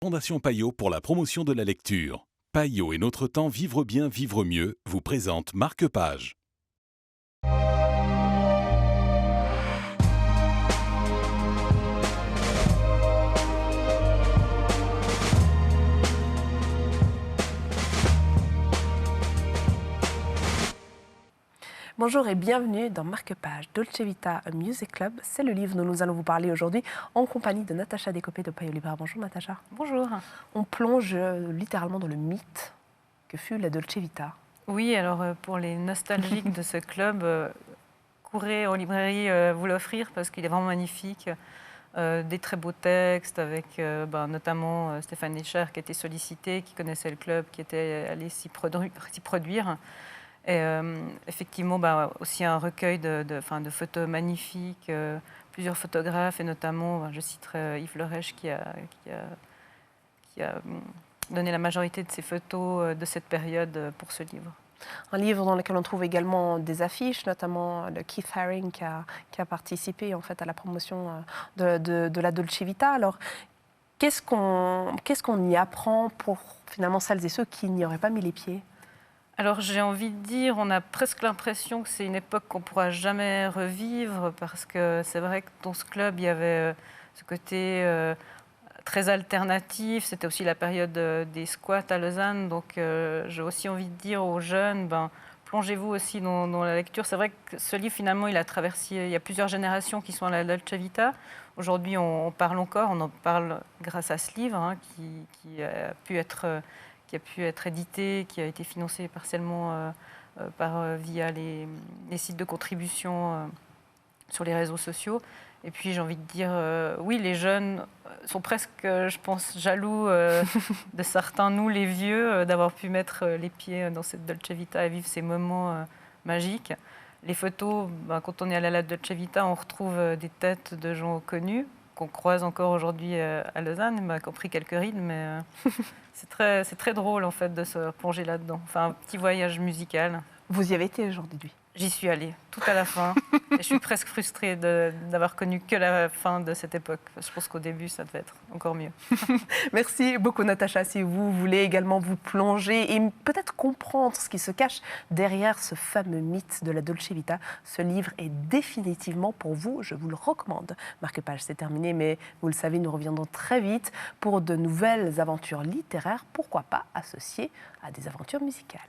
Fondation Payot pour la promotion de la lecture. Payot et Notre Temps Vivre bien, vivre mieux vous présente Marque-Page. Bonjour et bienvenue dans Marque-Page, Dolce Vita a Music Club. C'est le livre dont nous allons vous parler aujourd'hui en compagnie de Natacha Décopé de Payot Libraire. Bonjour Natacha. Bonjour. On plonge littéralement dans le mythe que fut la Dolce Vita. Oui, alors pour les nostalgiques de ce club, courez en librairie vous l'offrir parce qu'il est vraiment magnifique. Des très beaux textes avec notamment Stéphane Escher qui était sollicité, qui connaissait le club, qui était allé s'y produire. Et effectivement, aussi un recueil de photos magnifiques, plusieurs photographes, et notamment, je citerai Yves Lerèche qui a donné la majorité de ses photos de cette période pour ce livre. Un livre dans lequel on trouve également des affiches, notamment de Keith Haring qui a participé en fait à la promotion de la Dolce Vita. Alors, qu'est-ce qu'on y apprend pour finalement celles et ceux qui n'y auraient pas mis les pieds ? Alors j'ai envie de dire, on a presque l'impression que c'est une époque qu'on ne pourra jamais revivre parce que c'est vrai que dans ce club, il y avait ce côté très alternatif. C'était aussi la période des squats à Lausanne. Donc j'ai aussi envie de dire aux jeunes, plongez-vous aussi dans la lecture. C'est vrai que ce livre, finalement, il a traversé, il y a plusieurs générations qui sont à la Dolce Vita. Aujourd'hui, on parle encore, on en parle grâce à ce livre qui a pu être édité, qui a été financé partiellement via les sites de contribution sur les réseaux sociaux. Et puis j'ai envie de dire, oui, les jeunes sont presque, je pense, jaloux de certains, nous les vieux, d'avoir pu mettre les pieds dans cette Dolce Vita et vivre ces moments magiques. Les photos, quand on est allé à la Dolce Vita, on retrouve des têtes de gens connus qu'on croise encore aujourd'hui à Lausanne, qui ont pris quelques rides, mais c'est très drôle en fait de se plonger là-dedans. Enfin, un petit voyage musical. Vous y avez été aujourd'hui ? J'y suis allée, tout à la fin. Et je suis presque frustrée d'avoir connu que la fin de cette époque. Je pense qu'au début, ça devait être encore mieux. Merci beaucoup Natacha. Si vous voulez également vous plonger et peut-être comprendre ce qui se cache derrière ce fameux mythe de la Dolce Vita, ce livre est définitivement pour vous. Je vous le recommande. Marque-Page, c'est terminé, mais vous le savez, nous reviendrons très vite pour de nouvelles aventures littéraires. Pourquoi pas associées à des aventures musicales.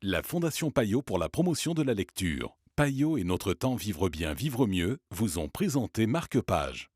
La Fondation Payot pour la promotion de la lecture. Payot et Notre Temps Vivre bien, vivre mieux vous ont présenté Marque-Page.